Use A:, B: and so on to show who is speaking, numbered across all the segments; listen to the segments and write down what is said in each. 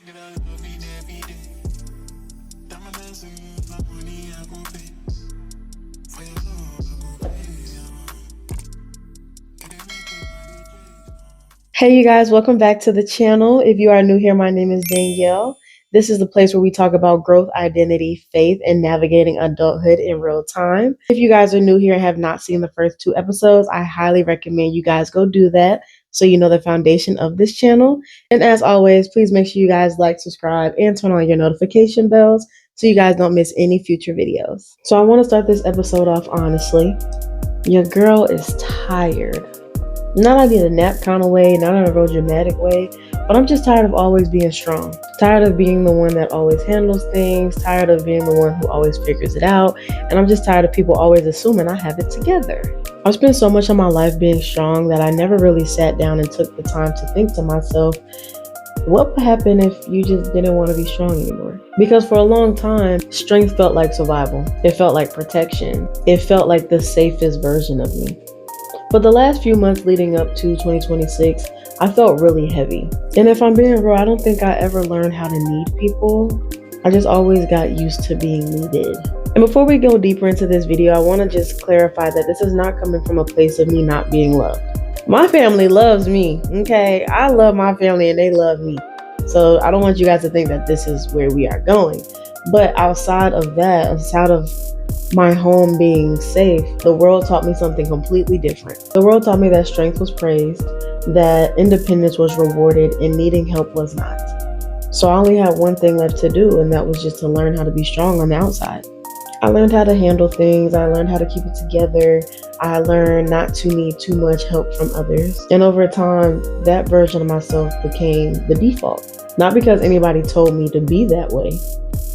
A: Hey you guys, welcome back to the channel. If you are new here, my name is Danielle. This is the place where we talk about growth, identity, faith, and navigating adulthood in real time. If you guys are new here and have not seen the first 2 episodes, I highly recommend you guys go do that so you know the foundation of this channel. And as always, please make sure you guys like, subscribe, and turn on your notification bells so you guys don't miss any future videos. So I want to start this episode off honestly. Your girl is tired. Not in a nap kind of way, not in a real dramatic way, but I'm just tired of always being strong. Tired of being the one that always handles things, tired of being the one who always figures it out, and I'm just tired of people always assuming I have it together. I've spent so much of my life being strong that I never really sat down and took the time to think to myself, what would happen if you just didn't want to be strong anymore? Because for a long time, strength felt like survival. It felt like protection. It felt like the safest version of me. But the last few months leading up to 2026, I felt really heavy. And if I'm being real, I don't think I ever learned how to need people. I just always got used to being needed. And before we go deeper into this video, I want to just clarify that this is not coming from a place of me not being loved. My family loves me, okay? I love my family and they love me. So I don't want you guys to think that this is where we are going. But outside of that, outside of my home being safe, the world taught me something completely different. The world taught me that strength was praised, that independence was rewarded, and needing help was not. So I only had one thing left to do, and that was just to learn how to be strong on the outside. I learned how to handle things. I learned how to keep it together. I learned not to need too much help from others. And over time, that version of myself became the default. Not because anybody told me to be that way,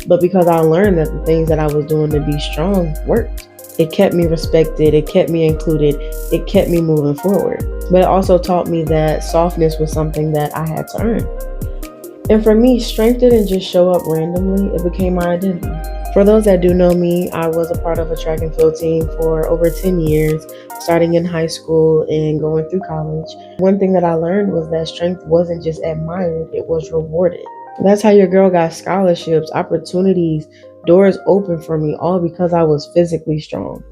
A: but because I learned that the things that I was doing to be strong worked. It kept me respected, it kept me included, it kept me moving forward. But it also taught me that softness was something that I had to earn. And for me, strength didn't just show up randomly, it became my identity. For those that do know me, I was a part of a track and field team for over 10 years, starting in high school and going through college. One thing that I learned was that strength wasn't just admired, it was rewarded. That's how your girl got scholarships, opportunities, doors open for me, all because I was physically strong.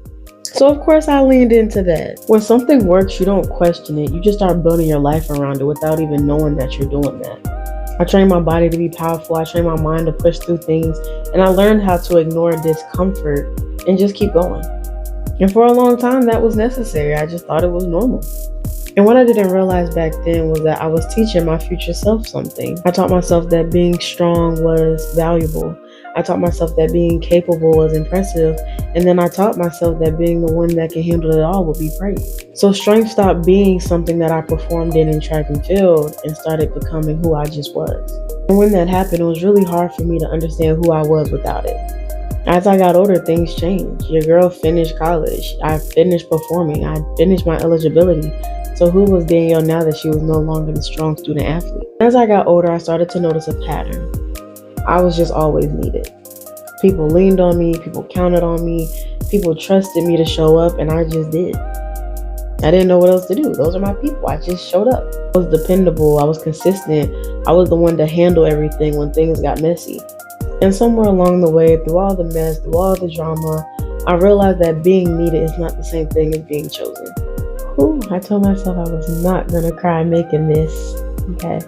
A: So of course I leaned into that. When something works, you don't question it. You just start building your life around it without even knowing that you're doing that. I trained my body to be powerful. I trained my mind to push through things. And I learned how to ignore discomfort and just keep going. And for a long time, that was necessary. I just thought it was normal. And what I didn't realize back then was that I was teaching my future self something. I taught myself that being strong was valuable. I taught myself that being capable was impressive. And then I taught myself that being the one that can handle it all would be praised. So strength stopped being something that I performed in track and field and started becoming who I just was. And when that happened, it was really hard for me to understand who I was without it. As I got older, things changed. Your girl finished college. I finished performing. I finished my eligibility. So who was Danielle now that she was no longer the strong student athlete? As I got older, I started to notice a pattern. I was just always needed. People leaned on me, people counted on me, people trusted me to show up, and I just did. I didn't know what else to do. Those are my people. I just showed up. I was dependable. I was consistent. I was the one to handle everything when things got messy. And somewhere along the way, through all the mess, through all the drama, I realized that being needed is not the same thing as being chosen. Ooh, I told myself I was not gonna cry making this. Okay.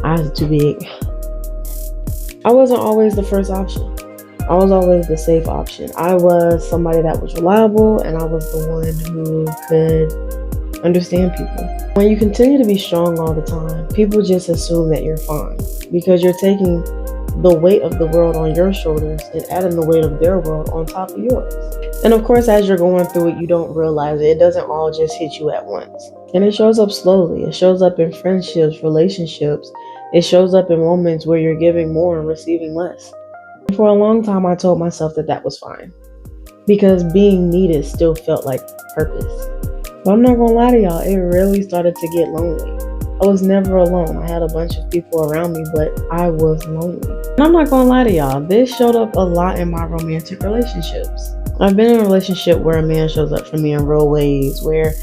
A: Eyes are too big. I wasn't always the first option. I was always the safe option. I was somebody that was reliable, and I was the one who could understand people. When you continue to be strong all the time, people just assume that you're fine because you're taking the weight of the world on your shoulders and adding the weight of their world on top of yours. And of course, as you're going through it, you don't realize it. It doesn't all just hit you at once. And it shows up slowly. It shows up in friendships, relationships. It shows up in moments where you're giving more and receiving less. And for a long time, I told myself that that was fine because being needed still felt like purpose. But I'm not gonna lie to y'all, it really started to get lonely. I was never alone. I had a bunch of people around me, but I was lonely. And I'm not gonna lie to y'all, this showed up a lot in my romantic relationships. I've been in a relationship where a man shows up for me in real ways, where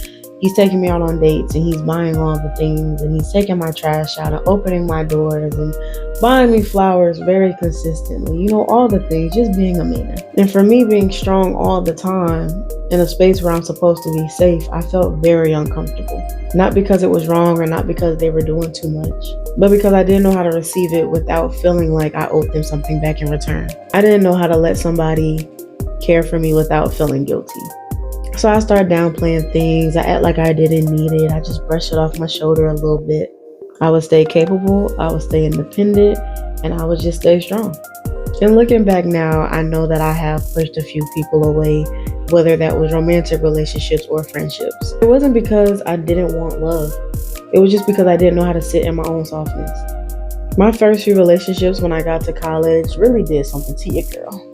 A: He's taking me out on dates and he's buying all the things and he's taking my trash out and opening my doors and buying me flowers very consistently. You know, all the things, just being a man. And for me being strong all the time in a space where I'm supposed to be safe, I felt very uncomfortable. Not because it was wrong or not because they were doing too much, but because I didn't know how to receive it without feeling like I owed them something back in return. I didn't know how to let somebody care for me without feeling guilty. So I started downplaying things. I act like I didn't need it. I just brushed it off my shoulder a little bit. I would stay capable, I would stay independent, and I would just stay strong. And looking back now, I know that I have pushed a few people away, whether that was romantic relationships or friendships. It wasn't because I didn't want love. It was just because I didn't know how to sit in my own softness. My first few relationships when I got to college really did something to you, girl.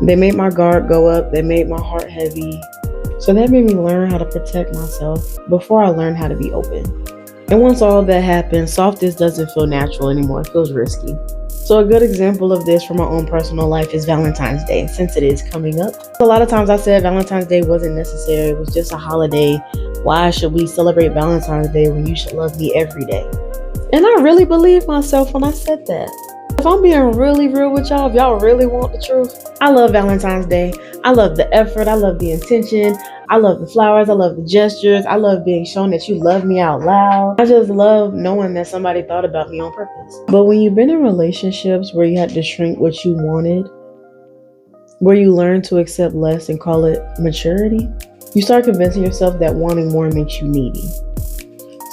A: They made my guard go up. They made my heart heavy. So that made me learn how to protect myself before I learned how to be open. And once all that happened, softness doesn't feel natural anymore. It feels risky. So a good example of this from my own personal life is Valentine's Day, since it is coming up. A lot of times I said Valentine's Day wasn't necessary. It was just a holiday. Why should we celebrate Valentine's Day when you should love me every day? And I really believed myself when I said that. If I'm being really real with y'all, if y'all really want the truth, I love Valentine's Day. I love the effort. I love the intention. I love the flowers. I love the gestures. I love being shown that you love me out loud. I just love knowing that somebody thought about me on purpose. But when you've been in relationships where you had to shrink what you wanted, where you learn to accept less and call it maturity, you start convincing yourself that wanting more makes you needy.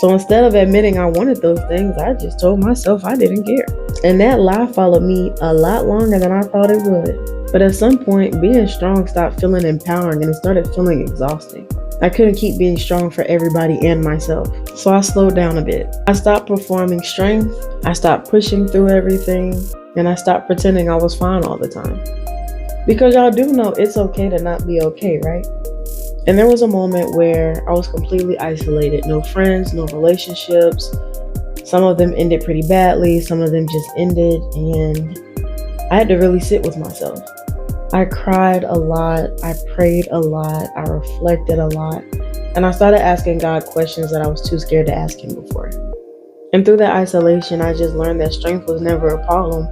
A: So instead of admitting I wanted those things, I just told myself I didn't care. And that lie followed me a lot longer than I thought it would. But at some point, being strong stopped feeling empowering and it started feeling exhausting. I couldn't keep being strong for everybody and myself. So I slowed down a bit. I stopped performing strength. I stopped pushing through everything. And I stopped pretending I was fine all the time. Because y'all do know it's okay to not be okay, right? And there was a moment where I was completely isolated. No friends, no relationships. Some of them ended pretty badly. Some of them just ended. And I had to really sit with myself. I cried a lot. I prayed a lot. I reflected a lot. And I started asking God questions that I was too scared to ask him before. And through that isolation, I just learned that strength was never a problem.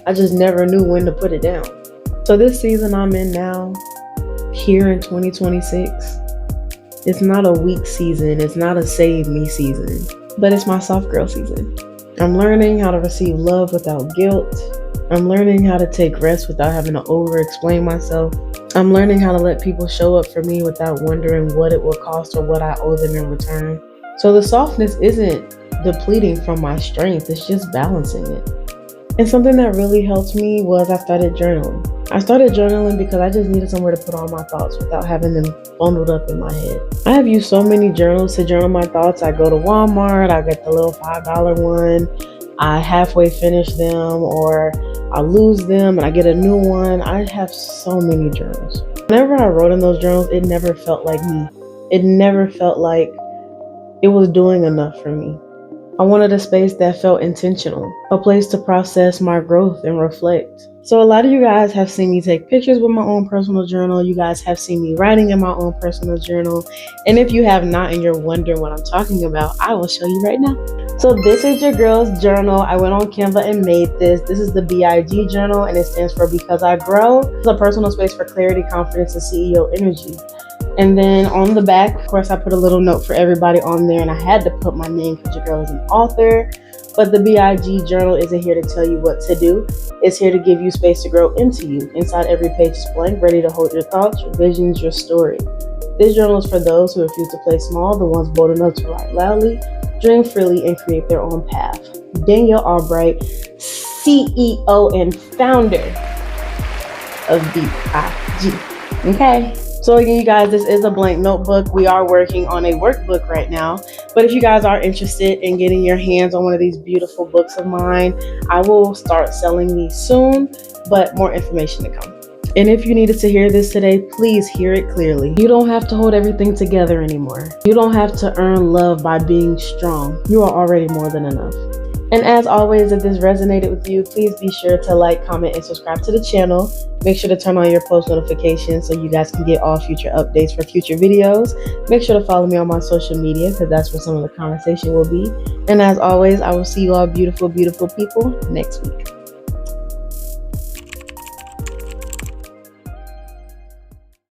A: I just never knew when to put it down. So this season I'm in now, here in 2026, it's not a weak season, it's not a save me season, but it's my soft girl season. I'm learning how to receive love without guilt. I'm learning how to take rest without having to over-explain myself. I'm learning how to let people show up for me without wondering what it will cost or what I owe them in return. So the softness isn't depleting from my strength, it's just balancing it. And something that really helped me was I started journaling. I started journaling because I just needed somewhere to put all my thoughts without having them bundled up in my head. I have used so many journals to journal my thoughts. I go to Walmart, I get the little $5 one, I halfway finish them or I lose them and I get a new one. I have so many journals. Whenever I wrote in those journals, it never felt like me. It never felt like it was doing enough for me. I wanted a space that felt intentional, a place to process my growth and reflect. So a lot of you guys have seen me take pictures with my own personal journal. You guys have seen me writing in my own personal journal. And if you have not and you're wondering what I'm talking about, I will show you right now. So this is your girl's journal. I went on Canva and made this. This is the BIG journal and it stands for Because I Grow. It's a personal space for clarity, confidence, and CEO energy. And then on the back, of course, I put a little note for everybody on there and I had to put my name because your girl is an author. But the BIG journal isn't here to tell you what to do. It's here to give you space to grow into you. Inside every page is blank, ready to hold your thoughts, your visions, your story. This journal is for those who refuse to play small, the ones bold enough to write loudly, dream freely, and create their own path. Danielle Albright, CEO and founder of BIG. Okay? So again, you guys, this is a blank notebook. We are working on a workbook right now. But if you guys are interested in getting your hands on one of these beautiful books of mine, I will start selling these soon, but more information to come. And if you needed to hear this today, please hear it clearly. You don't have to hold everything together anymore. You don't have to earn love by being strong. You are already more than enough. And as always, if this resonated with you, please be sure to like, comment, and subscribe to the channel. Make sure to turn on your post notifications so you guys can get all future updates for future videos. Make sure to follow me on my social media because that's where some of the conversation will be. And as always, I will see you all beautiful, beautiful people next week.